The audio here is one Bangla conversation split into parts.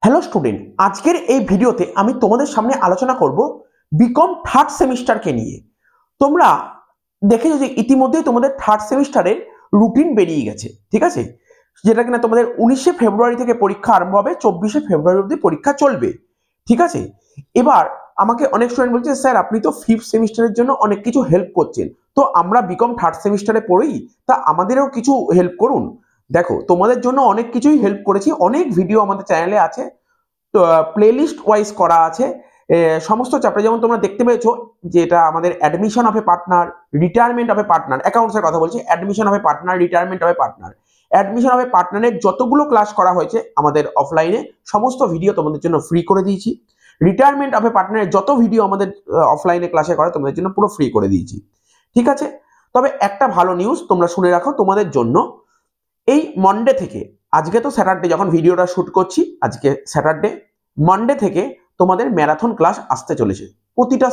হ্যালো স্টুডেন্ট, আজকের এই ভিডিওতে আমি তোমাদের সামনে আলোচনা করব বিকম থার্ড সেমিস্টারকে নিয়ে। তোমরা দেখেছো যে ইতিমধ্যেই তোমাদের থার্ড সেমিস্টারের রুটিন বেরিয়ে গেছে, ঠিক আছে, যেটা কিনা তোমাদের 19শে ফেব্রুয়ারি থেকে পরীক্ষা আরম্ভ হবে, 24শে ফেব্রুয়ারি অবধি পরীক্ষা চলবে, ঠিক আছে। এবার আমাকে অনেক স্টুডেন্ট বলছে, স্যার আপনি তো ফিফথ সেমিস্টারের জন্য অনেক কিছু হেল্প করছেন, তো আমরা বিকম থার্ড সেমিস্টারে পড়ি, তা আমাদেরও কিছু হেল্প করুন। দেখো, তোমাদের জন্য অনেক কিছুই হেল্প করেছি, অনেক ভিডিও আমাদের চ্যানেলে আছে, প্লেলিস্ট ওয়াইজ করা আছে সমস্ত চ্যাপ্টার। যেমন তোমরা দেখতে পেয়েছো যেটা আমাদের admission of a partner, retirement of a partner, অ্যাকাউন্টসের কথা বলছি, admission of a partner, retirement of a partner, admission of a পার্টনারের যতগুলো ক্লাস করা হয়েছে আমাদের অফলাইনে, সমস্ত ভিডিও তোমাদের জন্য ফ্রি করে দিয়েছি। রিটায়ারমেন্ট অফ এ পার্টনারের যত ভিডিও আমাদের অফলাইনে ক্লাসে করে তোমাদের জন্য পুরো ফ্রি করে দিয়েছি, ঠিক আছে। তবে একটা ভালো নিউজ তোমরা শুনে রাখো তোমাদের জন্য, এই মন্ডে থেকে, আজকে তো স্যাটারডে যখন ভিডিওটা শুট করছি, আজকে স্যাটারডে, মন্ডে থেকে তোমাদের ম্যারাথন ক্লাস আসতে চলেছে। প্রতিটা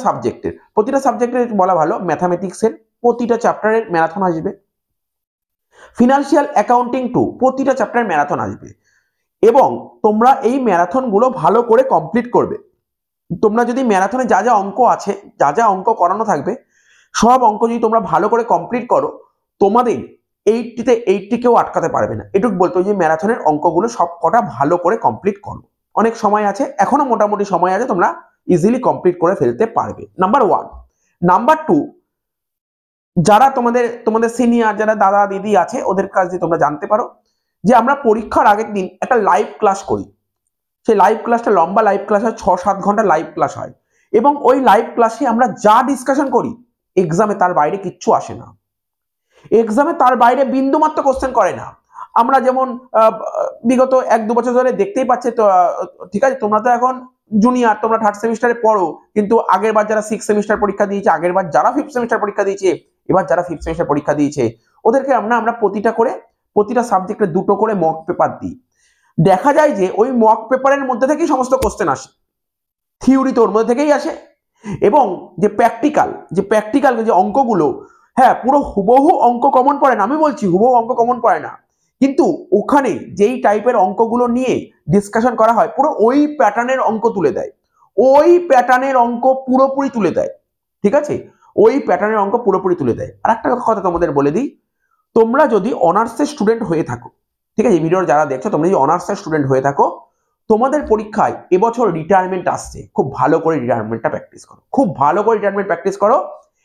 সাবজেক্টের বলা ভালো, ম্যাথামেটিক্সের প্রতিটা চ্যাপ্টারের ম্যারাথন আসবে, ফিনান্সিয়াল অ্যাকাউন্টিং টু প্রতিটা চ্যাপ্টারের ম্যারাথন আসবে, এবং তোমরা এই ম্যারাথন গুলো ভালো করে কমপ্লিট করবে। তোমরা যদি ম্যারাথনে যা যা অঙ্ক আছে, যা যা অঙ্ক করানো থাকবে, সব অঙ্ক যদি তোমরা ভালো করে কমপ্লিট করো, তোমাদের 80 কেউ আটকাতে পারবে না। এটুকু বলতো যে ম্যারাথনের অঙ্কগুলো সব কটা ভালো করে কমপ্লিট করো, অনেক সময় আছে, এখনো মোটামুটি সময় আছে, তোমরা ইজিলি কমপ্লিট করে ফেলতে পারবে। নাম্বার 1। নাম্বার 2, যারা তোমাদের সিনিয়র, যারা দাদা দিদি আছে, ওদের কাছ দিয়ে তোমরা জানতে পারো যে আমরা পরীক্ষার আগের দিন একটা লাইভ ক্লাস করি। সেই লাইভ ক্লাসটা লম্বা লাইভ ক্লাস হয়, 6-7 ঘন্টা লাইভ ক্লাস হয়, এবং ওই লাইভ ক্লাসে আমরা যা ডিসকাশন করি এক্সামে তার বাইরে কিচ্ছু আসে না। এক্সামে তার বাইরে বিন্দুমাত্র কোশ্চেন করে না। আমরা যেমন বিগত 1-2 বছর ধরে দেখতেই পাচ্ছি তো, ঠিক আছে, তোমরা তো এখন জুনিয়র, তোমরা থার্ড সেমিস্টারে পড়ো, কিন্তু আগের বার যারা 6 সেমিস্টার পরীক্ষা দিয়েছে, আগের বার যারা 5th সেমিস্টার পরীক্ষা দিয়েছে, এবার যারা 5th সেমিস্টার পরীক্ষা দিয়েছে, ওদেরকে আমরা প্রতিটা সাবজেক্টে 2টো করে মক পেপার দিই। দেখা যায় যে ওই মক পেপারের মধ্যে থেকেই সমস্ত কোশ্চেন আসে, থিওরি তো ওর মধ্যে থেকেই আসে, এবং যে প্র্যাকটিক্যাল যে অঙ্কগুলো, হ্যাঁ, পুরো হুবহু অঙ্ক কমন পড়ে না, আমি বলছি হুবহু অঙ্ক কমন পড়ে না, কিন্তু ওখানে যেই টাইপের অঙ্কগুলো নিয়ে ডিসকাশন করা হয়, পুরো ওই প্যাটার্নের অঙ্ক তুলে দেয়, ওই প্যাটার্নের অঙ্ক পুরোপুরি তুলে দেয়, ঠিক আছে, ওই প্যাটার্নের অঙ্ক পুরোপুরি তুলে দেয়। আর একটা কথা তোমাদের বলে দিই, তোমরা যদি অনার্সের স্টুডেন্ট হয়ে থাকো, ঠিক আছে, এই ভিডিওর যারা দেখছো, তোমরা যদি অনার্সের স্টুডেন্ট হয়ে থাকো, তোমাদের পরীক্ষায় এবছর রিটায়ারমেন্ট আসছে, খুব ভালো করে রিটায়ারমেন্টটা প্র্যাকটিস করো, খুব ভালো করে রিটায়ারমেন্ট প্র্যাকটিস করো,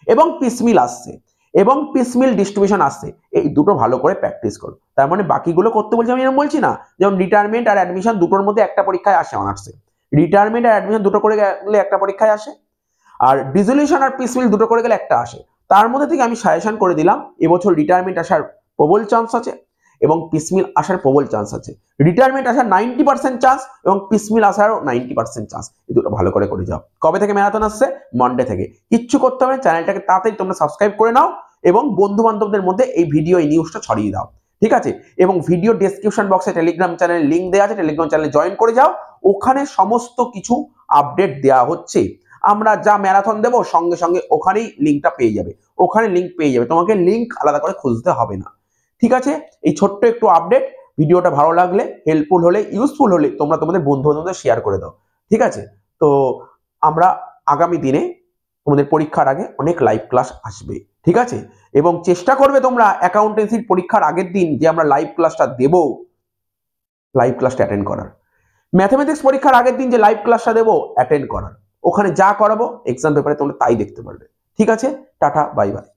এবং পিসমিল আসছে, এবং পিসমিল ডিস্ট্রিবিউশন আসছে, এই দুটো ভালো করে প্র্যাকটিস করো। তার মানে বাকিগুলো করতে বলছি আমি, এরকম বলছি না। যেমন রিটায়ারমেন্ট আর অ্যাডমিশন দুটোর মধ্যে একটা পরীক্ষায় আসে অনার্সে, রিটায়ারমেন্ট আর অ্যাডমিশন দুটো করে গেলে একটা পরীক্ষায় আসে, আর ডিসলিউশন আর পিসমিল দুটো করে গেলে একটা আসে। তার মধ্যে থেকে আমি সাজেশন করে দিলাম, এবছর রিটায়ারমেন্ট আসার প্রবল চান্স আছে, এবং পিসমিল আসার প্রবল চান্স আছে। রিটায়ারমেন্ট আসার 90% চান্স, এবং পিসমিল আসারও 90% চান্স। এই দুটো ভালো করে যাও। কবে থেকে ম্যারাথন আসছে? মন্ডে থেকে। কিচ্ছু করতে হবে, চ্যানেলটাকে তাড়াতাড়ি তোমরা সাবস্ক্রাইব করে নাও, এবং বন্ধু বান্ধবদের মধ্যে এই ভিডিও, এই নিউজটা ছড়িয়ে দাও, ঠিক আছে। এবং ভিডিও ডেসক্রিপশন বক্সে টেলিগ্রাম চ্যানেলের লিঙ্ক দেওয়া আছে, টেলিগ্রাম চ্যানেলে জয়েন করে যাও, ওখানে সমস্ত কিছু আপডেট দেওয়া হচ্ছে। আমরা যা ম্যারাথন দেবো সঙ্গে সঙ্গে ওখানেই লিঙ্কটা পেয়ে যাবে, ওখানে লিঙ্ক পেয়ে যাবে, তোমাকে লিঙ্ক আলাদা করে খুঁজতে হবে না, ঠিক আছে। এই ছোট্ট একটু আপডেট, ভিডিওটা ভালো লাগলে, হেল্পফুল হলে, ইউজফুল হলে তোমরা তোমাদের বন্ধু বান্ধবদের শেয়ার করে দাও, ঠিক আছে। তো আমরা আগামী দিনে তোমাদের পরীক্ষার আগে অনেক লাইভ ক্লাস আসবে, ঠিক আছে, এবং চেষ্টা করবে তোমরা অ্যাকাউন্টেন্সির পরীক্ষার আগের দিন যে আমরা লাইভ ক্লাসটা দেব, লাইভ ক্লাসটা অ্যাটেন্ড করার, ম্যাথমেটিক্স পরীক্ষার আগের দিন যে লাইভ ক্লাসটা দেবো অ্যাটেন্ড করার, ওখানে যা করাবো এক্সাম পেপারে তোমরা তাই দেখতে পারবে, ঠিক আছে। Tata, bye bye.